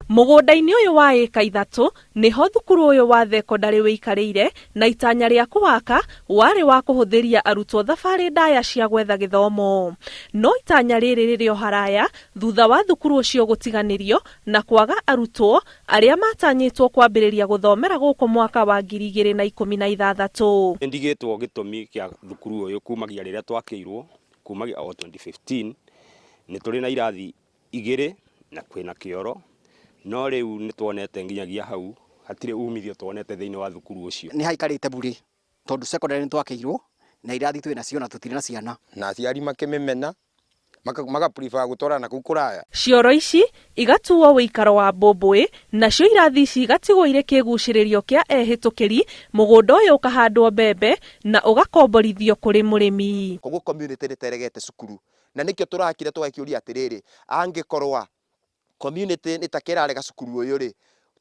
Mugunda-ini uyu wa eka 3 niho thukuru uyu wa thekondarĩ wĩikarĩire na itanya rĩa kuwaka warĩ wa kuhuthiria arutwo thabari ndaya cia gwetha gĩthomo. No itanya rĩrĩ rĩrĩ o haraya thutha wa thukuru ucio gũtiganĩrio na kwaga arutwo arĩa matanyĩtwo kwambĩrĩria gũthomera gũkũ mwaka wa 2016. Ndigĩtwo gĩtũmi kĩa thukuru uyu kumagia rĩrĩa twakĩirwo kumagia o 2015 nĩ tũrĩ na irathi igĩrĩ na kwĩna kĩoro. No rĩu nĩ tuonete nginyagia hau hatirĩ umithio tuonete thĩinĩ wa thukuru ũcio. Nĩ haikarĩte bure tondũ secondary nĩ twakĩirwo na irathi twĩ nacio na tũtirĩ na ciana. Na aciari makĩmĩmena magaprefer gũtwarana kũu kũraya. Cioro ici igatuo wĩikaro wa mbũmbũĩ nacio irathi ici igatigwo irĩ kĩgucĩrĩrio kĩa ehĩtũkĩri, mũgũnda ũyũ ũkahandwo mbembe na ũgakomborithio kũrĩ mũrĩmi. Koguo community nĩteregete cukuru na nĩkĩo tũrakire tũgakĩũria atĩrĩrĩ, angĩkorwa community nĩtakĩrarega cukuru ũyũ rĩ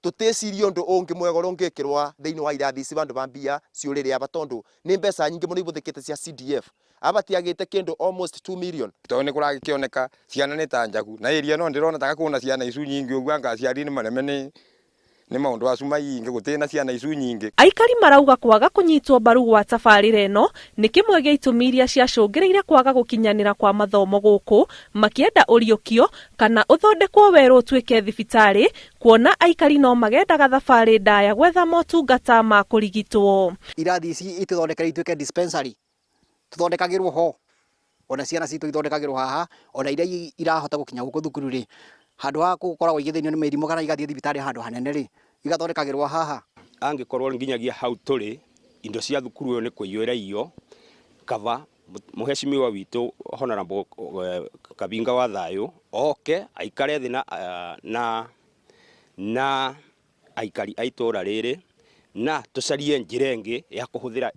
tutĩcirie ũndũ ũngĩ mwega ũngĩkĩrwa thĩinĩ wa irathi ici bandu bambia ciũrĩrĩ aba tondũ nĩ mbeca nyingĩ mũno ibũthĩkĩte cia CDF abatiagĩte kĩndũ almost 2 million. Tondũ nĩ kũragĩkĩoneka ciana nĩ ta njagu na area no ndĩrona taka kuona ciana icu nyingĩ ũguo anga aciari nĩ mareme nĩ maũndũ acu maingĩ gũtirĩ na ciana icu nyingĩ. Aikari marauga kwaga kũnyitwo mbaru gwa tabarĩra ĩno nĩ kĩmwe gĩa itũmi iria ciacũngĩrĩire kwaga gũkinyanĩra kwa mathomo gũkũ, makĩenda ũriũkio kana ũthondekwo werũ ũtuĩke thibitarĩ, kuona aikari no magendaga thabarĩ ndaya gwetha motungata ma kũrigitwo. Irathi ici itũthondekere ituĩke dispensary tũthondekagĩrwo ho, ona ciana citũ ithondekagĩrwo haha, ona iria irahota gũkinya gũkũ thukuru rĩ handũ ha gũkoragwo igĩthĩnio nĩ mĩrimũ kana igathiĩ thibitarĩ handũ hanene rĩ igathondekagĩrwo haha. Angĩkorwo nginyagia hau tũrĩ indo cia thukuru ũyũ nĩ kũiyũra iyo kava mũhecimiwa witũ Honorable Kabinga wa thayũ oke aikare thĩ na aikari a itũra rĩrĩ na tũcarie njĩra ĩngĩ ya kũhũthĩra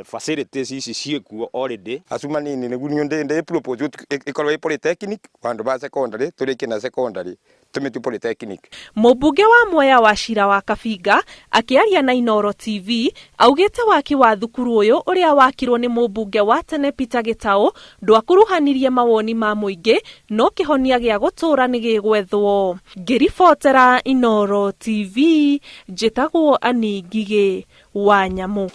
facilities ici ciĩkuo already. Acuma nini nĩguo ndĩ propose ikorwo polytechnic bandu ba secondary tũrĩkie na secondary tumĩtue polytechnic. Mũmbunge wa Mwea wa cira wa Kabinga akĩaria na Inooro TV augĩte waki wa thukuru ũyũ ũrĩa wakirwo nĩ mũmbunge wa tene Peter Gĩtaũ ndwakũruhanirie mawoni ma mũingĩ no kĩhonia gĩa gũtũra nĩ gĩgwethwo. Ngĩribotera Inooro TV njĩtagwo Ani Ngigĩ wa Nyamũ.